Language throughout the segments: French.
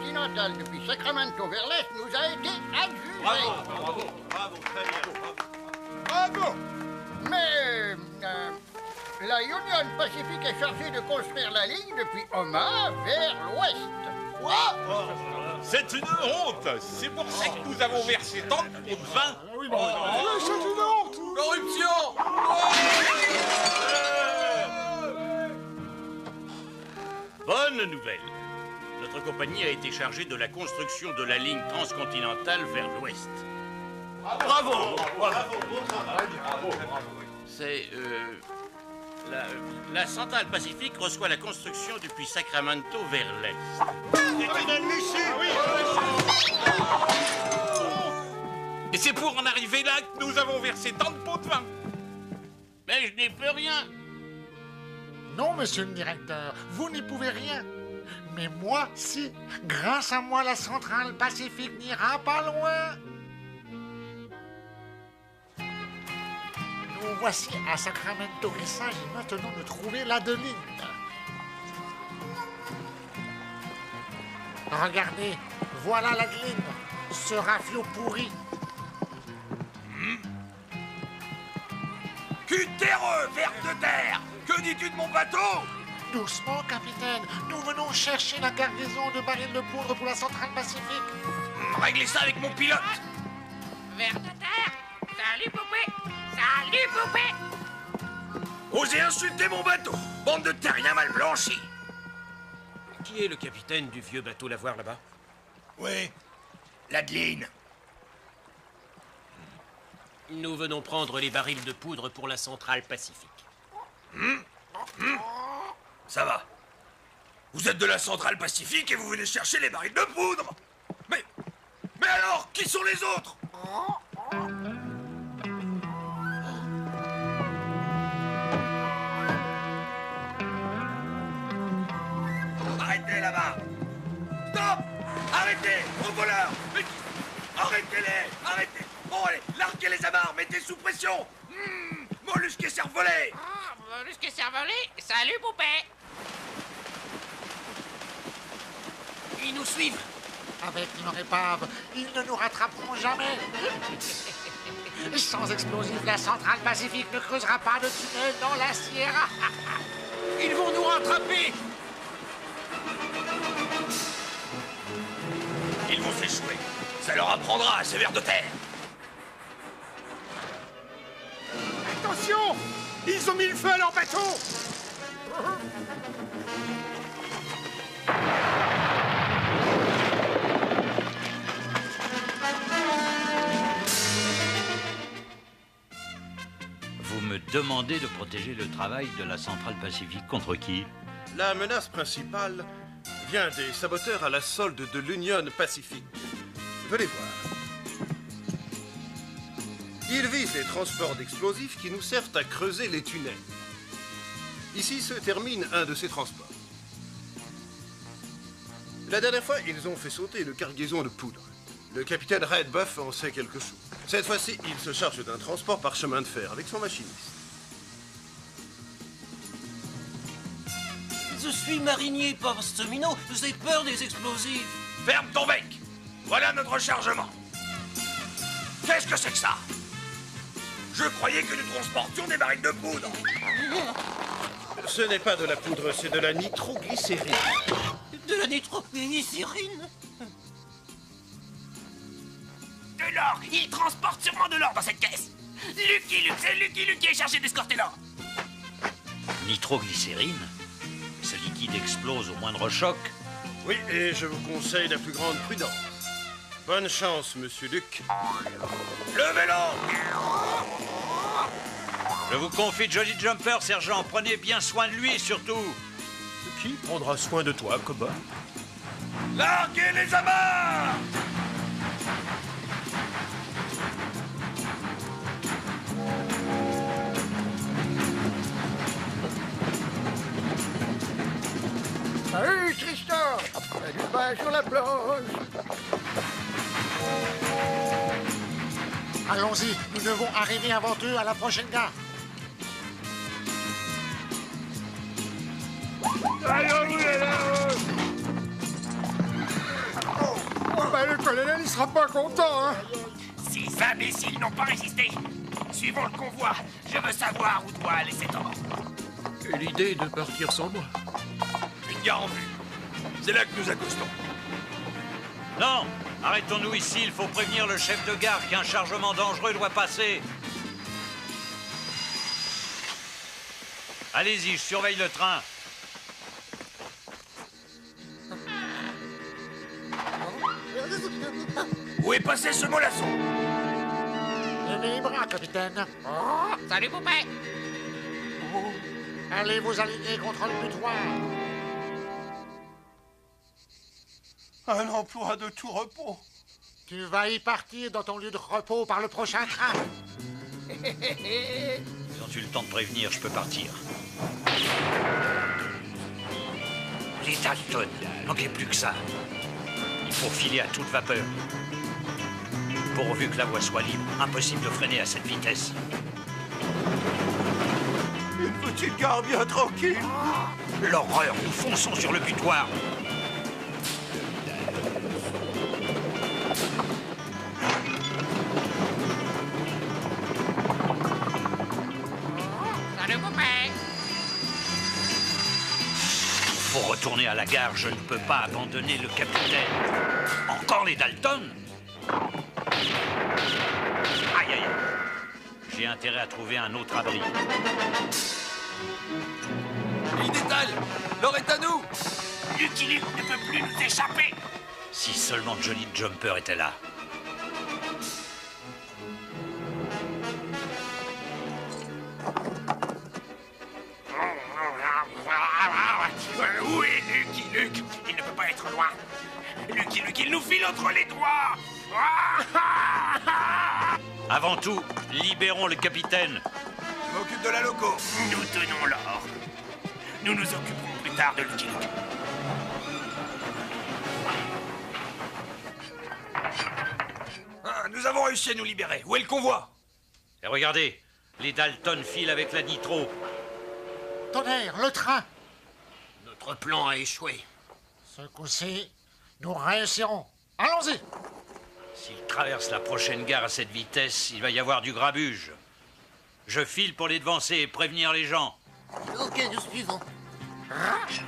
transcontinentale depuis Sacramento vers l'Est nous a été adjugée. Bravo, très bien, Bravo! Mais la Union Pacific est chargée de construire la ligne depuis Omaha vers l'Ouest. Quoi? C'est une honte. C'est pour ça que nous avons versé tant de pots de vin. Oui, c'est une honte! Corruption! Bonne nouvelle. Notre compagnie a été chargée de la construction de la ligne transcontinentale vers l'ouest. Bravo. C'est, la centrale Pacifique reçoit la construction depuis Sacramento vers l'est. C'est inadmissible. Et c'est pour en arriver là que nous avons versé tant de pots de vin. Mais je n'y peux rien. Non, monsieur le directeur, vous n'y pouvez rien. Mais moi, si. Grâce à moi, la centrale Pacifique n'ira pas loin. Nous voici à Sacramento. Il s'agit maintenant de trouver l'Adeline. Regardez, voilà l'Adeline. Ce rafio pourri. Cul terreux, ver de terre! Que dis-tu de mon bateau? Doucement, capitaine. Nous venons chercher la cargaison de barils de poudre pour la centrale Pacifique. Réglez ça avec mon pilote! Vers de terre. Salut, poupée. Salut, poupée. Osez insulter mon bateau! Bande de terriens mal blanchis! Qui est le capitaine du vieux bateau Lavoir là-bas? Oui, l'Adeline. Nous venons prendre les barils de poudre pour la centrale Pacifique. Ça va. Vous êtes de la centrale Pacifique et vous venez chercher les barils de poudre. Mais alors, qui sont les autres? Arrêtez là-bas. Stop! Arrêtez, vos voleurs! Mais arrêtez-les! Arrêtez! Bon, allez, larguez les amarres, mettez sous pression! Mollusque et cervelet! Mollusque et cervelet. Salut, poupée. Ils nous suivent! Avec leur épave, ils ne nous rattraperont jamais. Sans explosifs, la centrale Pacifique ne creusera pas de tunnel dans la Sierra. Ils vont nous rattraper! Ils vont s'échouer. Ça leur apprendra à ces vers de terre. Attention! Ils ont mis le feu à leur bateau! Vous me demandez de protéger le travail de la centrale Pacifique contre qui? La menace principale vient des saboteurs à la solde de l'Union Pacifique. Venez voir. Ils visent les transports d'explosifs qui nous servent à creuser les tunnels. Ici se termine un de ces transports. La dernière fois, ils ont fait sauter une cargaison de poudre. Le capitaine Redbuff en sait quelque chose. Cette fois-ci, il se charge d'un transport par chemin de fer avec son machiniste. Je suis marinier, pas Stomino. J'ai peur des explosifs. Ferme ton bec! Voilà notre chargement. Qu'est-ce que c'est que ça? Je croyais que nous transportions des barils de poudre. Ce n'est pas de la poudre, c'est de la nitroglycérine. De la nitroglycérine? De l'or! Il transporte sûrement de l'or dans cette caisse! Lucky Luke, c'est Lucky Luke qui est chargé d'escorter l'or! Nitroglycérine? Ce liquide explose au moindre choc. Oui, et je vous conseille la plus grande prudence. Bonne chance, monsieur Luc. Levez l'encre! Je vous confie Jolly Jumper, sergent. Prenez bien soin de lui, surtout. Qui prendra soin de toi, cow-boy? Larguez les amarres! Salut, Tristan. Salut, bain sur la planche. Allons-y, nous devons arriver avant eux à la prochaine gare. Le colonel, il sera pas content, hein. Ces imbéciles n'ont pas résisté. Suivons le convoi. Je veux savoir où doit aller cet homme. Et l'idée de partir sans moi. Une gare en vue. C'est là que nous accostons. Non, arrêtons-nous ici, il faut prévenir le chef de gare qu'un chargement dangereux doit passer. Allez-y, je surveille le train. Où est passé ce mollasson? Levez les bras, capitaine. Oh, salut, poupée. Allez vous aligner contre le butoir. Un emploi de tout repos. Tu vas y partir dans ton lieu de repos par le prochain train. Ils ont eu le temps de prévenir, je peux partir. Les Dalton, manquez plus que ça. Il faut filer à toute vapeur. Pourvu que la voie soit libre, impossible de freiner à cette vitesse. Une petite gare bien tranquille. L'horreur, nous fonçons sur le butoir. Salut, poupée. Faut retourner à la gare, je ne peux pas abandonner le capitaine. Encore les Dalton? Aïe, aïe, aïe. J'ai intérêt à trouver un autre abri. Il détale. L'or est à nous. Lucky Luke ne peut plus nous échapper. Si seulement Jolly Jumper était là. Où est Lucky Luke? Il ne peut pas être loin. Lucky Luke, il nous file entre les doigts. Avant tout, libérons le capitaine. Je m'occupe de la loco. Nous tenons l'or. Nous nous occuperons plus tard de Lucky Luke. Ah, nous avons réussi à nous libérer. Où est le convoi? Et regardez, les Dalton filent avec la nitro. Tonnerre, le train. Notre plan a échoué. Ce coup-ci, nous réussirons. Allons-y. S'il traverse la prochaine gare à cette vitesse, il va y avoir du grabuge. Je file pour les devancer et prévenir les gens. Ok, nous suivons.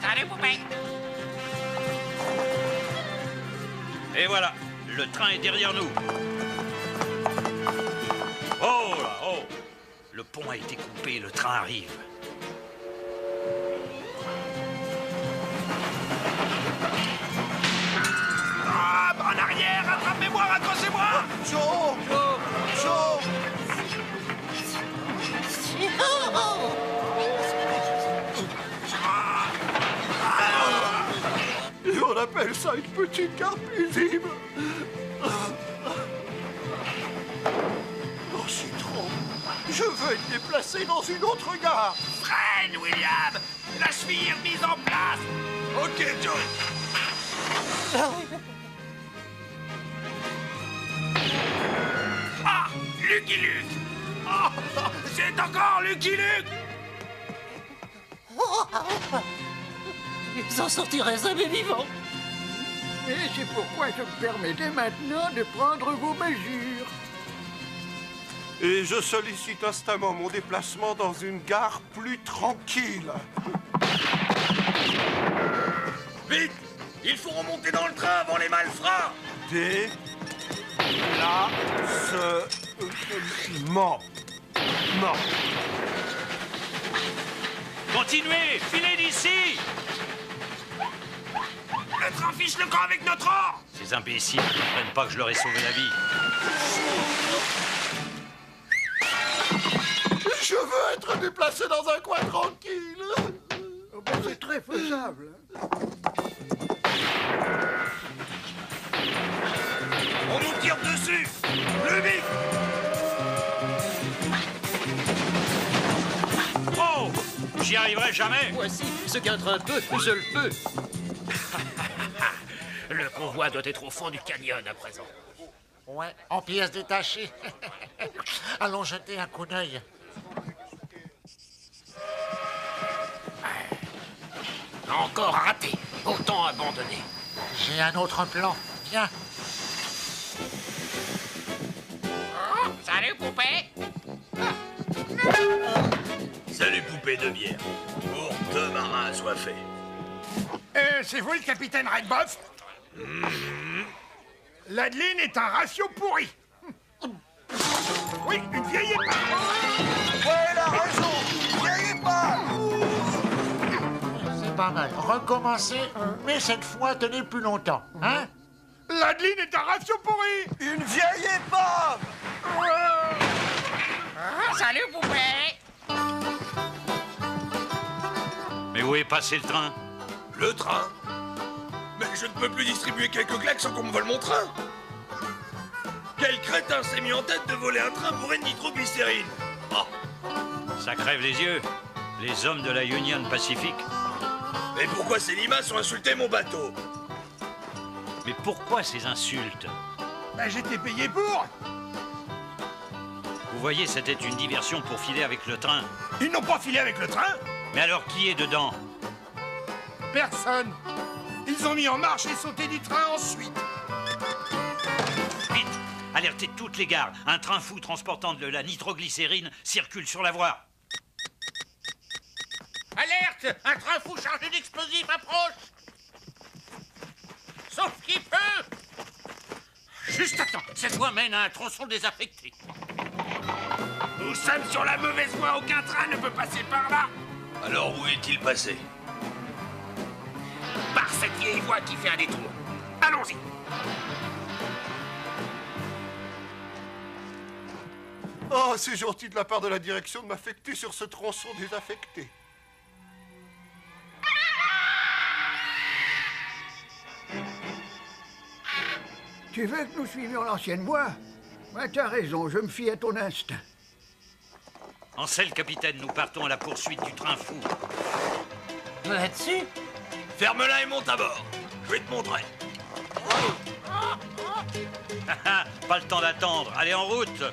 Salut, poupée. Et voilà, le train est derrière nous. Oh là, oh! Le pont a été coupé, le train arrive. Ah, en arrière, rattrapez-moi, raccrochez-moi. Joe! Joe! Et on appelle ça une petite gare paisible. Oh, Citron, je veux être déplacé dans une autre gare. Freine, William. La cheville est mise en place. Ok, Joe. Ah, Lucky Luke. Ah, c'est encore Lucky Luke. Ils en sortiraient jamais vivants. Et c'est pourquoi je me permets dès maintenant de prendre vos mesures. Et je sollicite instamment mon déplacement dans une gare plus tranquille. Vite. Il faut remonter dans le train avant les malfrats. Déplacement. Non. Continuez, filez d'ici! Le train fiche le camp avec notre or. Ces imbéciles ne comprennent pas que je leur ai sauvé la vie. Je veux être déplacé dans un coin tranquille. Oh, ben, c'est très faisable. On nous tire dessus. Le vite. Oh! J'y arriverai jamais! Voici, ce qu'un train peut, je le peux. Le convoi doit être au fond du canyon à présent. Ouais, en pièces détachées. Allons jeter un coup d'œil. Encore raté. Autant abandonné. J'ai un autre plan. Viens. Salut, poupée. Salut, poupée de bière. Pour deux marins assoiffés. C'est vous le capitaine Redbuff? L'adeline est un ratio pourri. Oui, une vieille épave. Ouais, il a raison. Vieille épave. C'est pas mal. Recommencez, mais cette fois, tenez plus longtemps. Hein? L'adeline est un ratio pourri. Une vieille épave. Salut, poupée. Mais où est passé le train? Le train? Mais je ne peux plus distribuer quelques claques sans qu'on me vole mon train. Quel crétin s'est mis en tête de voler un train bourré de nitroglycérine? Oh. Ça crève les yeux. Les hommes de la Union Pacific. Mais pourquoi ces limaces ont insulté mon bateau? Mais pourquoi ces insultes? Ben, j'étais payé pour. Vous voyez, c'était une diversion pour filer avec le train. Ils n'ont pas filé avec le train. Mais alors qui est dedans? Personne. Ils ont mis en marche et sauté du train ensuite. Vite! Alertez toutes les gares. Un train fou transportant de la nitroglycérine circule sur la voie. Alerte! Un train fou chargé d'explosifs approche. Sauf qui peut. Juste à temps. Cette voie mène à un tronçon désaffecté. Nous sommes sur la mauvaise voie. Aucun train ne peut passer par là. Alors où est-il passé? Par cette vieille voie qui fait un détour. Allons-y. Oh, c'est gentil de la part de la direction de m'affecter sur ce tronçon désaffecté. Tu veux que nous suivions l'ancienne voie? Ouais, t'as raison, je me fie à ton instinct. Ansel, capitaine, nous partons à la poursuite du train fou. Là-dessus? Ferme-la et monte à bord. Je vais te montrer. Pas le temps d'attendre. Allez, en route.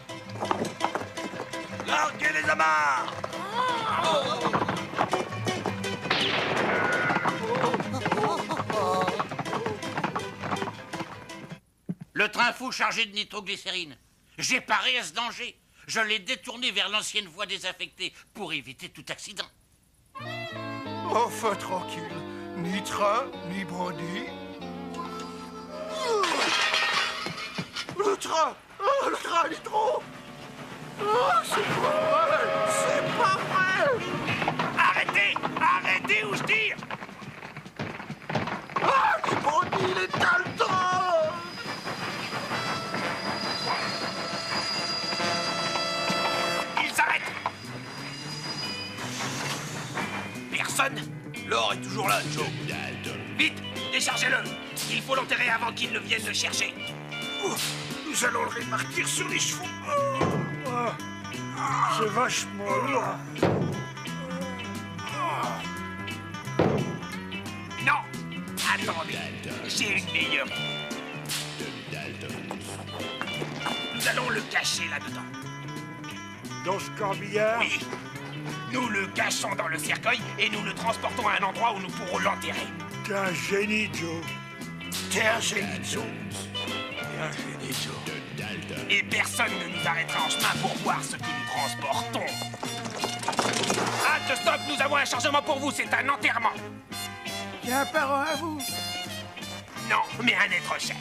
Larguez les amarres. Le train fou chargé de nitroglycérine. J'ai paré à ce danger. Je l'ai détourné vers l'ancienne voie désaffectée pour éviter tout accident. Enfin, tranquille. Ni train, ni brandy. Le train! Oh, le train, il est trop! Oh, c'est pas vrai! C'est pas vrai! Arrêtez! Arrêtez ou je tire! Ah, les bandits, il éteint le train! Il s'arrête! Personne? L'or est toujours là, Joe. Vite! Déchargez-le! Il faut l'enterrer avant qu'il ne vienne le chercher. Nous allons le répartir sur les chevaux. C'est vachement lourd. Non! Attendez, j'ai une meilleure idée. Nous allons le cacher là-dedans. Dans ce corbillard? Oui. Nous le cachons dans le cercueil et nous le transportons à un endroit où nous pourrons l'enterrer. T'es un génie, Joe. T'es un génie, Joe. T'es un génie, Joe. Et personne ne nous arrêtera en chemin pour voir ce que nous transportons. Halte, stop, nous avons un chargement pour vous, c'est un enterrement. C'est un parent à vous. Non, mais un être cher.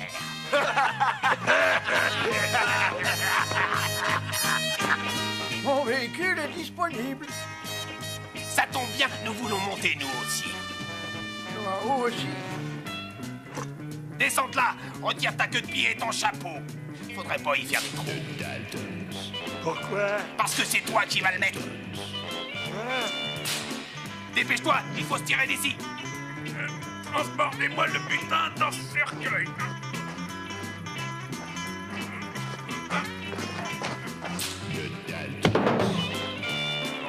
Mon véhicule est disponible. Ça tombe bien, nous voulons monter nous aussi. Vous aussi. Descends de là, retire ta queue de pied et ton chapeau. Faudrait pas y faire des trous. Pourquoi? Parce que c'est toi qui vas le mettre. Dépêche-toi, il faut se tirer d'ici. Transportez-moi le putain dans ce cercueil.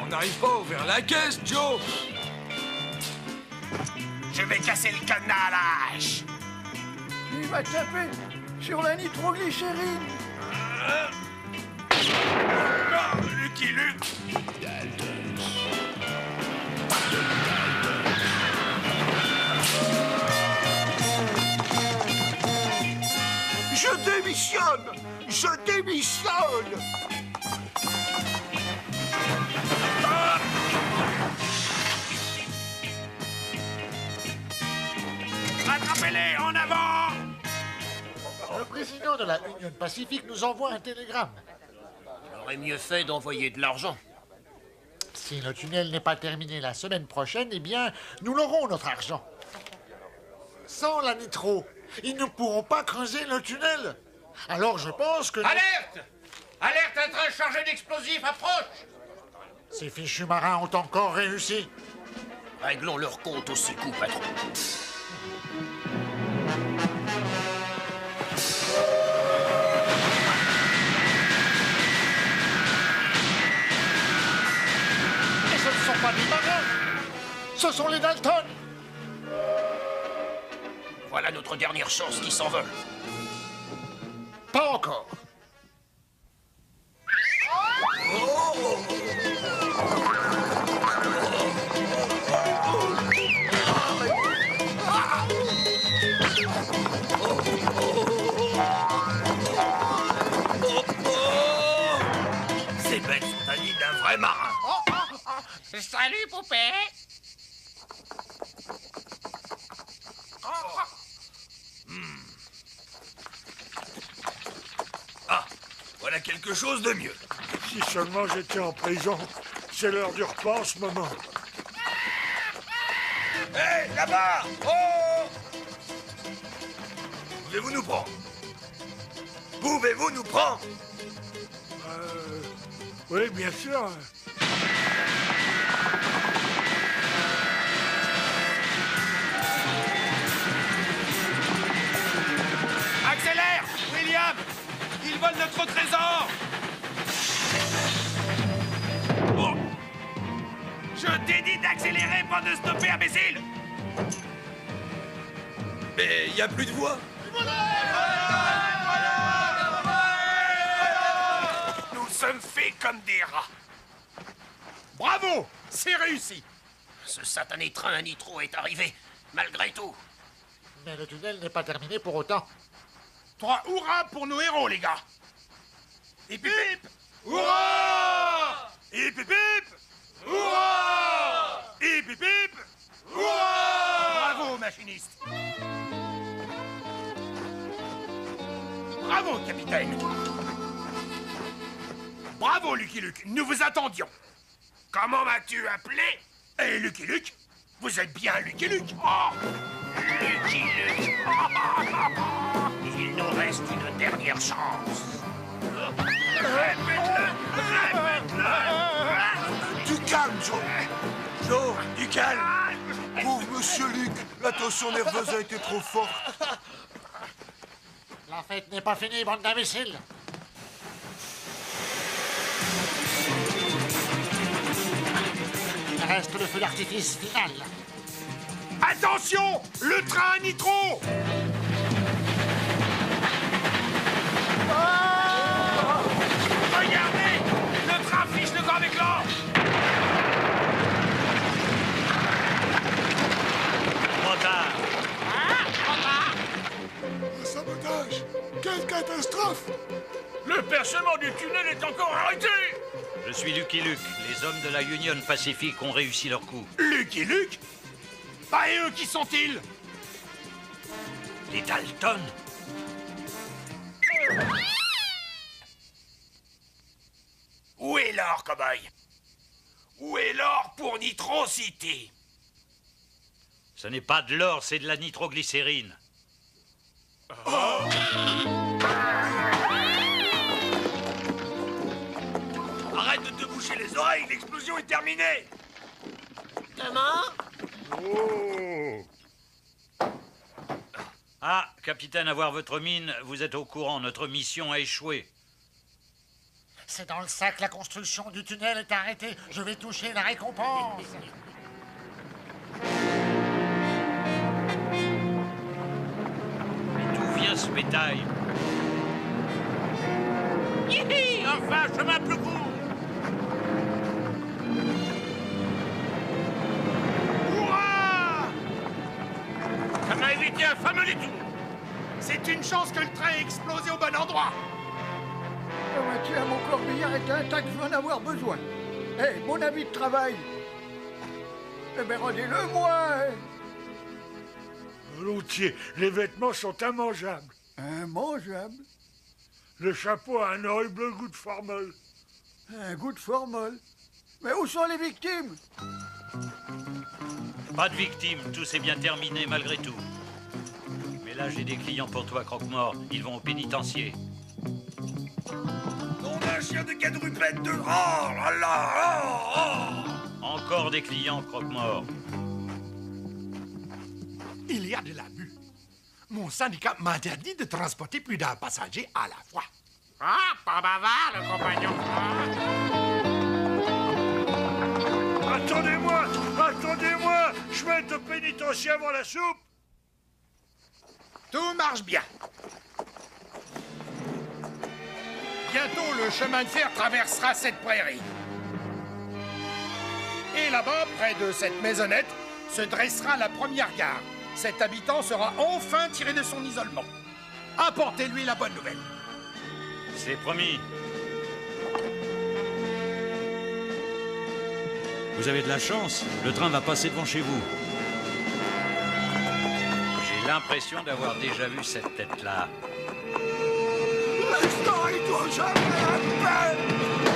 On n'arrive pas à ouvrir la caisse, Joe. Je vais casser le cadenas à la hache. Il va taper sur la nitroglycérine. Lucky Luke. Je démissionne! Je démissionne! directeur de la Union Pacifique nous envoie un télégramme. On aurait mieux fait d'envoyer de l'argent. Si le tunnel n'est pas terminé la semaine prochaine, eh bien, nous l'aurons, notre argent. Sans la nitro, ils ne pourront pas creuser le tunnel. Alors je pense que... Alerte! Alerte, un train chargé d'explosifs approche! Ces fichus marins ont encore réussi. Réglons leur compte au coup, patron. Mais ce ne sont pas des marins. Ce sont les Dalton. Voilà notre dernière chance qui s'envole. Pas encore. Ces bêtes sont dignes d'un vrai marin. Salut, poupée! Ah, voilà quelque chose de mieux. Si seulement j'étais en prison. C'est l'heure du repas en ce moment. Hé, là-bas! Oh! Pouvez-vous nous prendre? Pouvez-vous nous prendre? Oui, bien sûr. Accélère, William! Ils volent notre trésor! Oh. Je t'ai dit d'accélérer, pas de stopper, imbécile! Mais il n'y a plus de voix. Nous sommes faits comme des rats. Bravo! C'est réussi! Ce satané train à nitro est arrivé, malgré tout. Mais le tunnel n'est pas terminé pour autant. 3 hurrahs pour nos héros, les gars! Hip hip! Hurrah! Hip hip hip! Hurrah! Hip hip hip! Hurrah! Bravo, machiniste! Bravo, capitaine! Bravo, Lucky Luke! Nous vous attendions! Comment m'as-tu appelé? Eh, Lucky Luke? Vous êtes bien Lucky Luke? Oh! Lucky Luke. Il nous reste une dernière chance. Du calme, Joe. Joe, du calme. Pauvre Monsieur Luc, la tension nerveuse a été trop forte. La fête n'est pas finie, bande d'imbéciles. Il reste le feu d'artifice final. Attention! Le train à nitro! Regardez! Le train fiche le grand éclat! Trop tard. Un sabotage! Quelle catastrophe! Le percement du tunnel est encore arrêté! Je suis Lucky Luke. Les hommes de la Union Pacifique ont réussi leur coup. Lucky Luke? Bah et eux, qui sont-ils? Les Dalton. Où est l'or, cow-boy? Où est l'or pour Nitro City? Ce n'est pas de l'or, c'est de la nitroglycérine. Arrête de te boucher les oreilles, l'explosion est terminée! Ah, capitaine, à voir votre mine, vous êtes au courant, notre mission a échoué. C'est dans le sac, la construction du tunnel est arrêtée. Je vais toucher la récompense. Mais d'où vient ce bétail? Hihi! Enfin, un chemin plus court! Hurrah! Ça m'a évité un fameux détour! C'est une chance que le train ait explosé au bon endroit! Oh, bah, tiens, mon corbillard est intact, je vais en avoir besoin. Eh, mon avis de travail. Eh ben, rendez-le moi. Volontiers, les vêtements sont immangeables. Immangeable. Le chapeau a un horrible goût de formol. Un goût de formol? Mais où sont les victimes? Pas de victimes, tout s'est bien terminé malgré tout. Mais là, j'ai des clients pour toi, Croque-Mort. Ils vont au pénitencier. On a un chien de quadrupède de... Oh là là, oh. Encore des clients, Croque-Mort. Il y a de l'abus. Mon syndicat m'interdit de transporter plus d'un passager à la fois. Ah, pas bavard, le compagnon. Attendez-moi! Attendez-moi! Je vais être au pénitencier avant la soupe! Tout marche bien. Bientôt, le chemin de fer traversera cette prairie. Et là-bas, près de cette maisonnette, se dressera la première gare. Cet habitant sera enfin tiré de son isolement. Apportez-lui la bonne nouvelle. C'est promis. Vous avez de la chance, le train va passer devant chez vous. J'ai l'impression d'avoir déjà vu cette tête-là. L'instant, il doit jamais la peine.